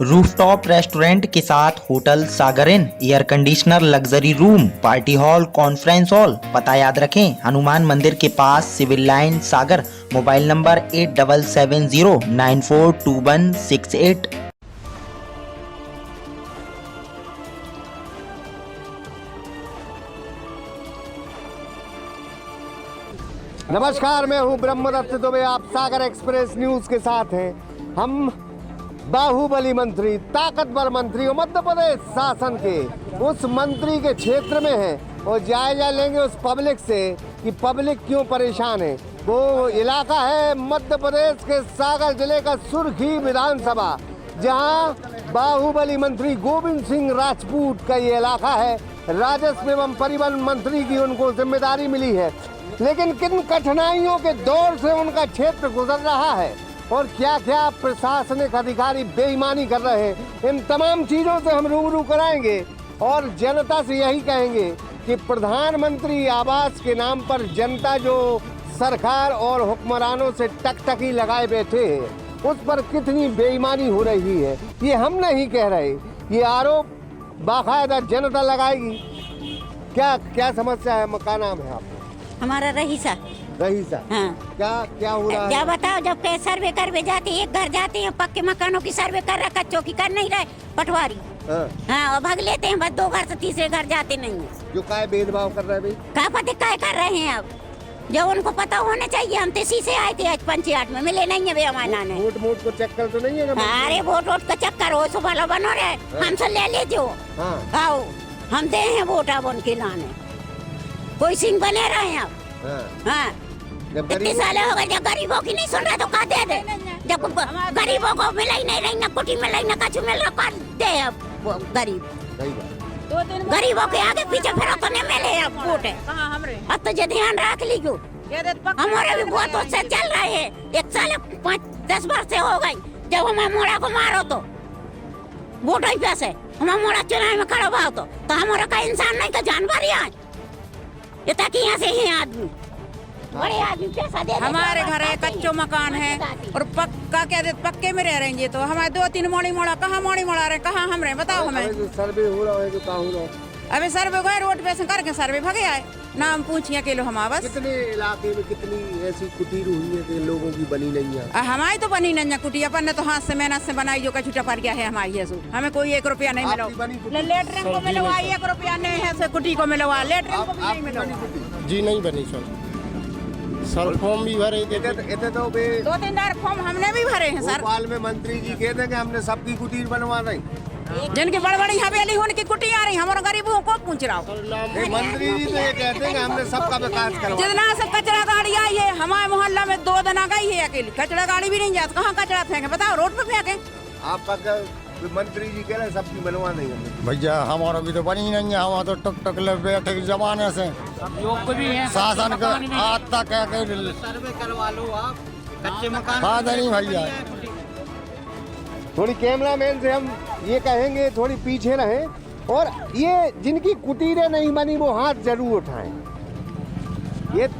Rooftop restaurant के साथ hotel Sagar inn, air conditioner, luxury room, party hall, conference hall. पता याद रखें, हनुमान मंदिर के पास, civil line, Sagar. Mobile number 8770942168। नमस्कार, मैं हूं ब्रह्मदत्त दुबे। आप सागर एक्सप्रेस न्यूज के साथ हैं। हम बाहुबली मंत्री, ताकतवर मंत्री और मध्य प्रदेश शासन के उस मंत्री के क्षेत्र में हैं और जायजा लेंगे उस पब्लिक से कि पब्लिक क्यों परेशान है। वो इलाका है मध्य प्रदेश के सागर जिले का सुर्खी विधानसभा, जहां बाहुबली मंत्री गोविंद सिंह राजपूत का ये इलाका है। राजस्व एवं परिवहन मंत्री की उनको जिम्मेदारी मिली है, लेकिन किन कठिनाइयों के दौर से उनका क्षेत्र गुजर रहा है और क्या क्या प्रशासनिक अधिकारी बेईमानी कर रहे हैं, इन तमाम चीजों से हम रूबरू कराएंगे और जनता से यही कहेंगे कि प्रधानमंत्री आवास के नाम पर जनता जो सरकार और हुक्मरानों से टकटकी लगाए बैठे हैं, उस पर कितनी बेईमानी हो रही है, ये हम नहीं कह रहे। ये आरोप बाकायदा जनता लगाएगी। क्या क्या समस्या है? क्या नाम है आपका? हमारा रहीसा। रहीसा, हाँ। क्या हो रहा है? क्या बताओ, जब के सर्वे करवे जाते हैं, एक घर जाते हैं, पक्के मकानों की सर्वे कर रहा, कच्चों की कर नहीं रहे पटवारी। हाँ, और भाग लेते हैं, बस 2 घर से तीसरे घर जाते नहीं है। जो काय भेदभाव कर रहे हैं भाई? क्या पता काय कर रहे हैं अब, जब उनको पता होना चाहिए। हम तेजी से आए थे आज पंचायत में, मिले नहीं है वे हमारे नाने। वोट को चक्कर तो नहीं है? अरे वोट का चक्कर हो, सुबह बनो रहे, हमसे ले लीजिए। आओ, हम दे हैं वोट अब उनके लाने, कोई सिंह बने रहे हैं अब। हाँ, इतने साल हो गए, जब गरीबों की नहीं सुन रहे तो का दे दे। जब गरीबों को मिला ही नहीं रही, ना कुटी मिला ही, ना कछु मिल रहा, का दे अब गरीब। गरीबों के आगे पीछे फिरो तो नहीं मिले अब वोट। अब तो जो ध्यान रख लीजिए, हमारे भी बहुत से चल रहे हैं। 1 साल 5-10 वर्ष से हो गई, जब हमारे मोड़ा को मारो तो वोट ही पैसे, हमारा मोड़ा चुनाव में खड़ा हुआ तो हमारा का इंसान नहीं का जानवर ही आज ये तक यहाँ से ही आदमी बड़े आदमी पैसा दे। हमारे घर है, कच्चो मकान है और पक्का क्या देते, पक्के में रह रहे हैं। तो हमारे 2-3 मोड़ी मोड़ा, कहाँ मोड़ी मोड़ा रहे, कहाँ हम रहे, बताओ हमें। सर्वे हो रहा है जो कहाँ हो रहा है? अभी सर्वे गए रोड पे से करके सर्वे भगे आए, नाम पूछिए के लो हमारा बस। कितने इलाके में कितनी ऐसी कुटीर हुई है कि लोगों की बनी नहीं है? हमारी तो बनी नहीं कुटी, अपन ने तो हाथ से मेहनत से बनाई, जो कछुटा पड़ गया है हमारी। हमें कोई 1 रुपया नहीं मिला। लेटरिन को मिलवा 1 रुपया नहीं है, कुटी को मिलवा, लेटरिन को भी नहीं मिला। जी नहीं बनी सर फॉर्म भी भरे थे। 2-3 फॉर्म हमने भी भरे हैं सर। भोपाल में मंत्री जी कहते हैं कि हमने सबकी कुटीर बनवा दी, जिनकी बड़ी बड़ी हवेली उनकी कुटी आ रही, हमारे गरीबों को पूछ रहा हूँ। मंत्री जी तो ये कहते हैं कि हमने सबका विकास करवा। जितना से कचरा गाड़ी आई है हमारे मोहल्ला में 2 दिन गई है अकेली, कचरा गाड़ी भी नहीं जाती। कहाँ कचरा फेंके बताओ, रोड पे फेंके। आपका क्या मंत्री जी कह रहे हैं सबकी बनवा नहीं हमने? भैया हमारा भी तो बनी नहीं है, हमारा तो टक टक बैठे के जमाने से शासन का आज तक सर्वे करवा लो आप, कच्चे मकान। हाँ नहीं भैया, थोड़ी कैमरामैन से हम ये कहेंगे थोड़ी पीछे रहें और ये जिनकी कुटीरें नहीं बनी वो हाथ जरूर उठाएं।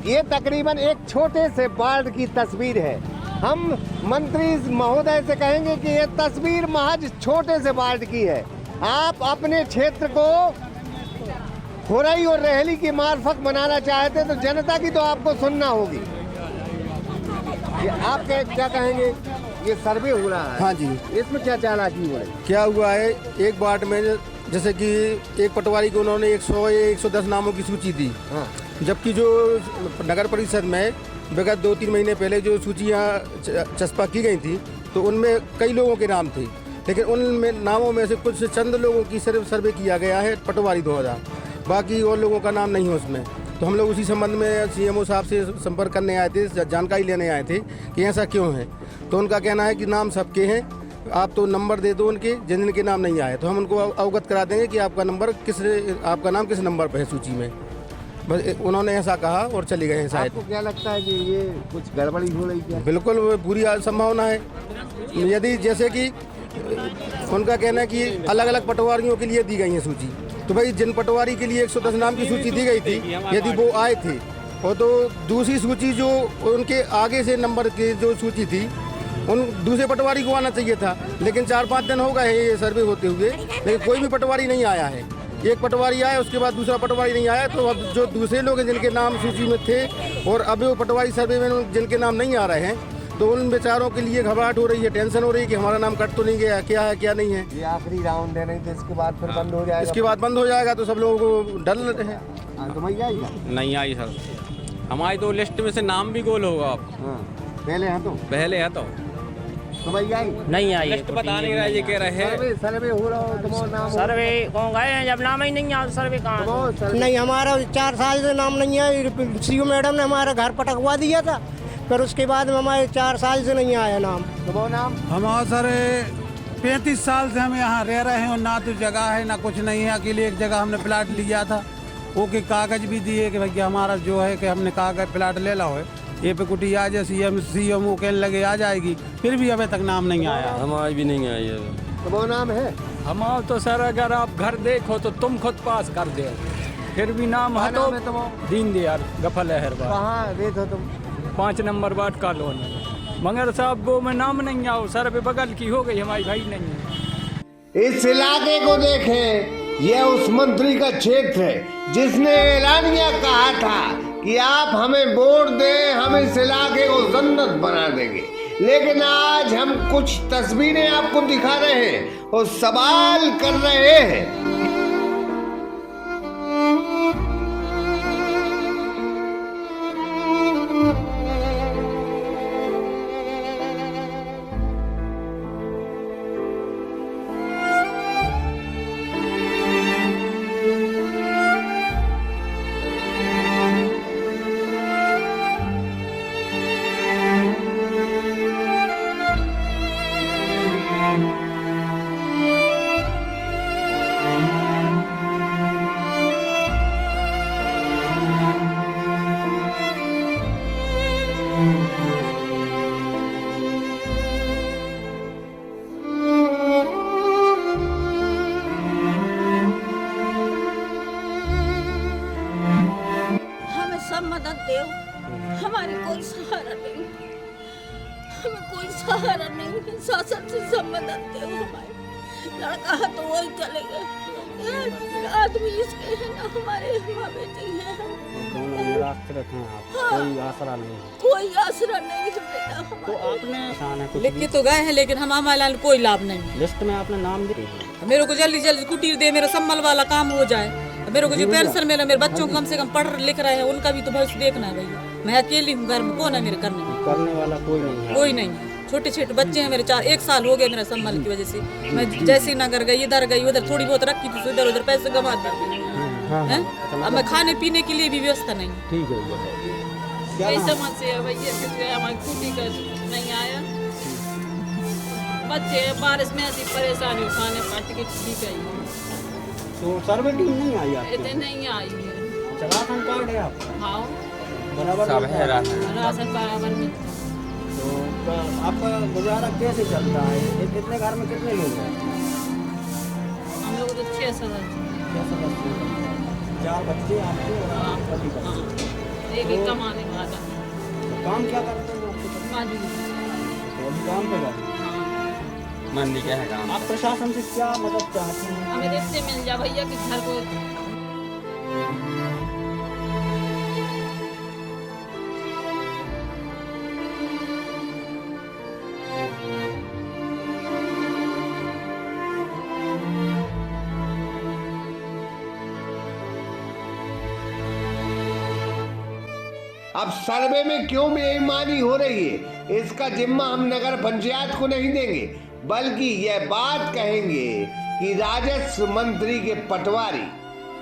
ये तकरीबन एक छोटे से वार्ड की तस्वीर है। हम मंत्री महोदय से कहेंगे कि ये तस्वीर महज छोटे से वार्ड की है। आप अपने क्षेत्र को खुरई और रेहली की मार्फत बनाना चाहते तो जनता की तो आपको सुनना होगी। आप क्या कहेंगे? ये सर्वे हो रहा है। हाँ जी, इसमें क्या चालाकी हो रही? क्या हुआ है, एक वार्ड में जैसे कि एक पटवारी को उन्होंने 100 या 110 नामों की सूची दी। हाँ। जबकि जो नगर परिषद में विगत 2-3 महीने पहले जो सूचियाँ चस्पा की गई थी तो उनमें कई लोगों के नाम थे, लेकिन उनमें नामों में से कुछ चंद लोगों की सिर्फ सर्वे किया गया है पटवारी द्वारा, बाकी और लोगों का नाम नहीं है उसमें। तो हम लोग उसी संबंध में सीएमओ साहब से संपर्क करने आए थे, जानकारी लेने आए थे कि ऐसा क्यों है। तो उनका कहना है कि नाम सबके हैं, आप तो नंबर दे दो उनके, जिनके नाम नहीं आए तो हम उनको अवगत करा देंगे कि आपका नाम किस नंबर पर है सूची में। बस उन्होंने ऐसा कहा और चले गए हैं शायद। आपको क्या लगता है कि ये कुछ गड़बड़ी हो रही है? बिल्कुल पूरी संभावना है। यदि जैसे कि उनका कहना है कि अलग अलग पटवारियों के लिए दी गई है सूची, तो भाई जिन पटवारी के लिए 110 नाम की सूची दी गई थी, यदि वो आए थे और तो दूसरी सूची जो उनके आगे से नंबर की जो सूची थी उन दूसरे पटवारी को आना चाहिए था, लेकिन 4-5 दिन हो गए ये सर्वे होते हुए, लेकिन कोई भी पटवारी नहीं आया है। एक पटवारी आया, उसके बाद दूसरा पटवारी नहीं आया। तो अब जो दूसरे लोग हैं जिनके नाम सूची में थे और अभी वो पटवारी सर्वे में जिनके नाम नहीं आ रहे हैं, तो उन बेचारों के लिए घबराहट हो रही है, टेंशन हो रही है कि हमारा नाम कट तो नहीं गया, क्या है क्या नहीं है। ये आखिरी राउंड है, नहीं तो इसके बाद फिर बंद हो जाएगा। इसके बाद बंद हो जाएगा तो सब लोगों को डर है। तो भैया आएगा नहीं आई सर, हमारी तो लिस्ट में से नाम भी गोल होगा। आप पहले हैं तो भैया नहीं आई। लिस्ट बता नहीं रहा, ये कह रहे हैं सर्वे हो रहा हो, तुम्हारा नाम सर्वे कौन गए हैं, जब नाम ही नहीं आया सर्वे कहाँ। नहीं, हमारा 4 साल से नाम नहीं आया। सीओ मैडम ने हमारा घर पटकवा दिया था, फिर उसके बाद में हमारे 4 साल से नहीं आया नाम। तुम्हारा नाम? हमारा सर 35 साल से हम यहाँ रह रहे हैं और ना तो जगह है ना कुछ नहीं है। अकेले एक जगह हमने प्लाट लिया था, ओके कागज भी दिए कि भैया हमारा जो है कि हमने कागज प्लाट ले ला है, ये पे कुटी आ जाए CM कहने लगे आ जाएगी, फिर भी अभी तक नाम नहीं आया। हमारी भी नहीं आई है। तुम्हारा नाम है? हमारा तो सर अगर आप घर देखो तो तुम खुद पास कर दे, फिर भी नाम है तो दीन दयाल गफल है। कहाँ रहते हो तुम? 5 नंबर वार्ड कॉलोनी। मगर साहब वो में नाम नहीं आओ, सर पे बगल की हो गई, हमारी भाई नहीं है। इस इलाके को देखें, यह उस मंत्री का क्षेत्र है जिसने ऐलानिया कहा था कि आप हमें वोट दें, हम इस इलाके को जन्नत बना देंगे। लेकिन आज हम कुछ तस्वीरें आपको दिखा रहे हैं और सवाल कर रहे हैं। मदद दो, हमारी कोई सहारा नहीं, हमें कोई सहारा नहीं है। शासन से सब मदद दो, हमारे लड़का है तो वही चले गए, आदमी इसके है ना, हमारे माँ बेटी है। कोई आसरा नहीं, कोई आसरा नहीं है बेटा। तो आपने लिख के तो गए हैं, लेकिन हमारा कोई लाभ नहीं। लिस्ट में आपने नाम दिया, मेरे को जल्दी जल्दी कुटीर दे, मेरा सम्मल वाला काम हो जाए। मेरे को जो पेंशन मिला, मेरे बच्चों को कम से कम पढ़ लिख रहे हैं, उनका भी तो भविष्य देखना है भैया। मैं अकेली हूँ घर में, कौन है मेरे करने वाला? कोई नहीं है। कोई नहीं है। छोटे छोटे बच्चे हैं मेरे, 1 साल हो गए मेरा सम्मल की वजह से। मैं जैसी नगर गई, इधर गई, उधर थोड़ी बहुत रखी थी, इधर उधर पैसे गंवा दी। अब मैं खाने पीने के लिए भी व्यवस्था नहीं। ठीक है, यही समस्या है भैया, हमारी कुटी का नहीं आया। बच्चे बारिश में ऐसी परेशानी, खाने पानी की ठीक है। तो सर्वे टीम नहीं आई आपकी? इतने नहीं आई है। राशन कार्ड है आपका? हाँ बराबर सब है राशन बराबर में। तो आपका गुजारा कैसे चलता है? इतने घर में कितने लोग हैं? हम लोग तो 6 सदस्य, 4 बच्चे आपके और आप पति का। एक ही कमाने वाला। तो काम क्या करते हैं आपके? तो अभी काम पे जाते हैं। मंदी क्या है काम? आप प्रशासन से क्या मदद चाहते हैं? हमें रिश्ते मिल जा भैया कि घर को। अब सर्वे में क्यों बेईमानी हो रही है, इसका जिम्मा हम नगर पंचायत को नहीं देंगे, बल्कि यह बात कहेंगे कि राजस्व मंत्री के पटवारी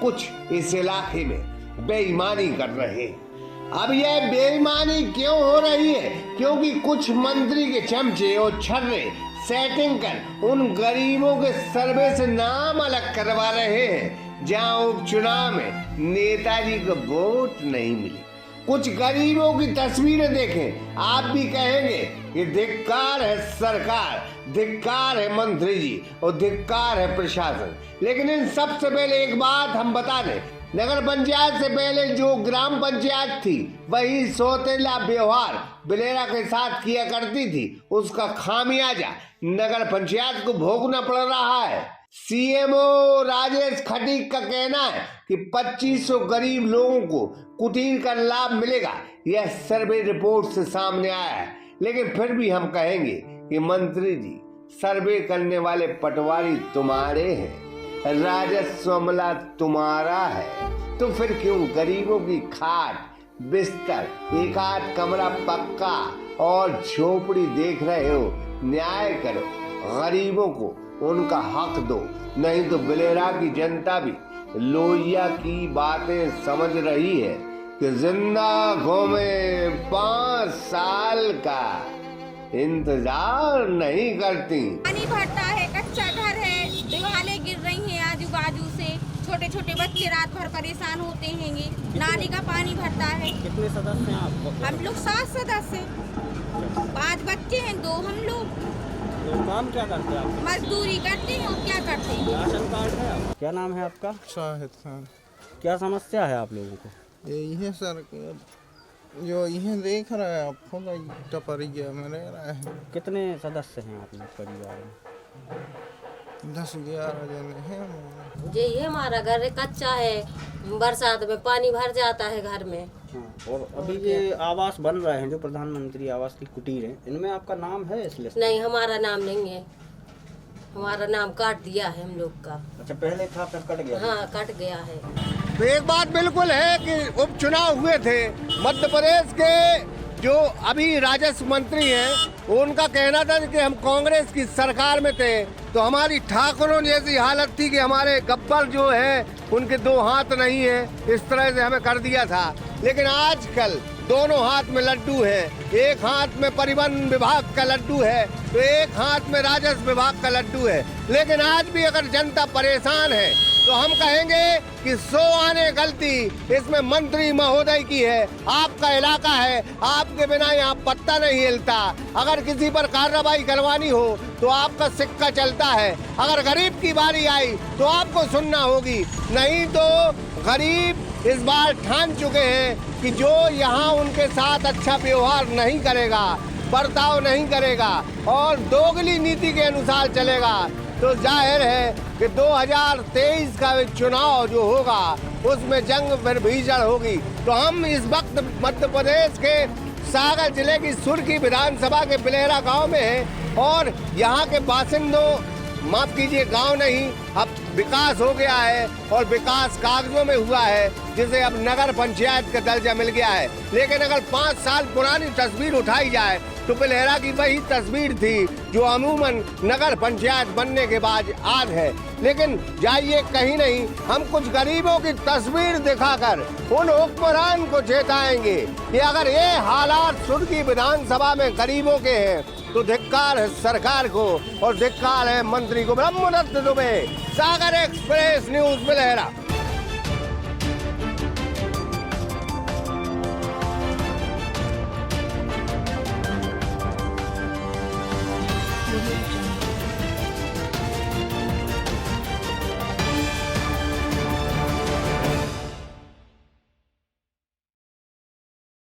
कुछ इस इलाके में बेईमानी कर रहे हैं। अब यह बेईमानी क्यों हो रही है? क्योंकि कुछ मंत्री के चमचे और छर्रे सेटिंग कर उन गरीबों के सर्वे से नाम अलग करवा रहे हैं जहां उपचुनाव में नेताजी को वोट नहीं मिली। कुछ गरीबों की तस्वीरें देखें, आप भी कहेंगे कि धिक्कार है सरकार, धिक्कार है मंत्री जी और धिक्कार है प्रशासन। लेकिन इन सबसे पहले एक बात हम बता दें, नगर पंचायत से पहले जो ग्राम पंचायत थी वही सौतेला व्यवहार बिलेरा के साथ किया करती थी, उसका खामियाजा नगर पंचायत को भोगना पड़ रहा है। सीएमओ राजेश खटीक का कहना है कि 2500 गरीब लोगों को कुटीर का लाभ मिलेगा, यह सर्वे रिपोर्ट से सामने आया है। लेकिन फिर भी हम कहेंगे कि मंत्री जी, सर्वे करने वाले पटवारी तुम्हारे हैं, राजस्व अमला तुम्हारा है, तो फिर क्यों गरीबों की खाट, बिस्तर, एक आध कमरा पक्का और झोपड़ी देख रहे हो? न्याय करो, गरीबों को उनका हक दो, नहीं तो बिलेरा की जनता भी लोहिया की बातें समझ रही है कि जिंदा घूमे 5 साल का इंतजार नहीं करती। पानी भरता है, कच्चा घर है, दीवारें गिर रही हैं आजू बाजू से, छोटे छोटे बच्चे रात भर परेशान होते हैं। नाली का पानी भरता है। कितने सदस्य हैं आपको? हम लोग 7 सदस्य हैं, 5 बच्चे हैं, 2 हम लोग। तो काम क्या करते हैं आप? मजदूरी करते हैं और क्या करते हैं। राशन कार्ड है आपका? क्या नाम है आपका? शाहिद खान। क्या समस्या है आप लोगों को? यही है सर, जो यही देख रहे हैं आप, खुद टपरिया में रह रहे हैं। कितने सदस्य हैं आप लोग परिवार में? 10-11 जने हैं। जी, ये हमारा घर कच्चा है, बरसात में पानी भर जाता है घर में। और अभी ये आवास बन रहे हैं जो प्रधानमंत्री आवास की कुटीर है, इनमें आपका नाम है इस लिस्ट? नहीं, हमारा नाम नहीं है, हमारा नाम काट दिया है हम लोग का। अच्छा, पहले था फिर कट गया? हाँ, कट गया है। तो एक बात बिल्कुल है कि उपचुनाव हुए थे मध्य प्रदेश के, जो अभी राजस्व मंत्री हैं उनका कहना था कि हम कांग्रेस की सरकार में थे तो हमारी ठाकुरों जैसी हालत थी कि हमारे गब्बर जो है उनके 2 हाथ नहीं है, इस तरह से हमें कर दिया था। लेकिन आजकल दोनों हाथ में लड्डू है, एक हाथ में परिवहन विभाग का लड्डू है तो एक हाथ में राजस्व विभाग का लड्डू है। लेकिन आज भी अगर जनता परेशान है तो हम कहेंगे कि 100 आने गलती इसमें मंत्री महोदय की है। आपका इलाका है, आपके बिना यहाँ पत्ता नहीं हिलता। अगर किसी पर कार्रवाई करवानी हो तो आपका सिक्का चलता है, अगर गरीब की बारी आई तो आपको सुनना होगी, नहीं तो गरीब इस बार ठान चुके हैं कि जो यहाँ उनके साथ अच्छा व्यवहार नहीं करेगा, बर्ताव नहीं करेगा और दोगली नीति के अनुसार चलेगा तो जाहिर है कि 2023 का चुनाव जो होगा उसमें जंग फिर भीषण होगी। तो हम इस वक्त मध्य प्रदेश के सागर जिले की सुरखी विधानसभा के बिलेरा गांव में हैं और यहाँ के बासिंदों, माफ कीजिए गांव नहीं, अब विकास हो गया है और विकास कागजों में हुआ है जिसे अब नगर पंचायत का दर्जा मिल गया है। लेकिन अगर 5 साल पुरानी तस्वीर उठाई जाए तो बिलेरा की वही तस्वीर थी जो अमूमन नगर पंचायत बनने के बाद आज है। लेकिन जाइए कहीं नहीं, हम कुछ गरीबों की तस्वीर दिखाकर उन हुक्मरान को चेताएंगे कि अगर ये हालात सुरखी विधानसभा में गरीबों के हैं तो धिक्कार है सरकार को और धिक्कार है मंत्री को। ब्रह्मदत्त दुबे, सागर एक्सप्रेस न्यूज बिलेरा। Audio Jungle.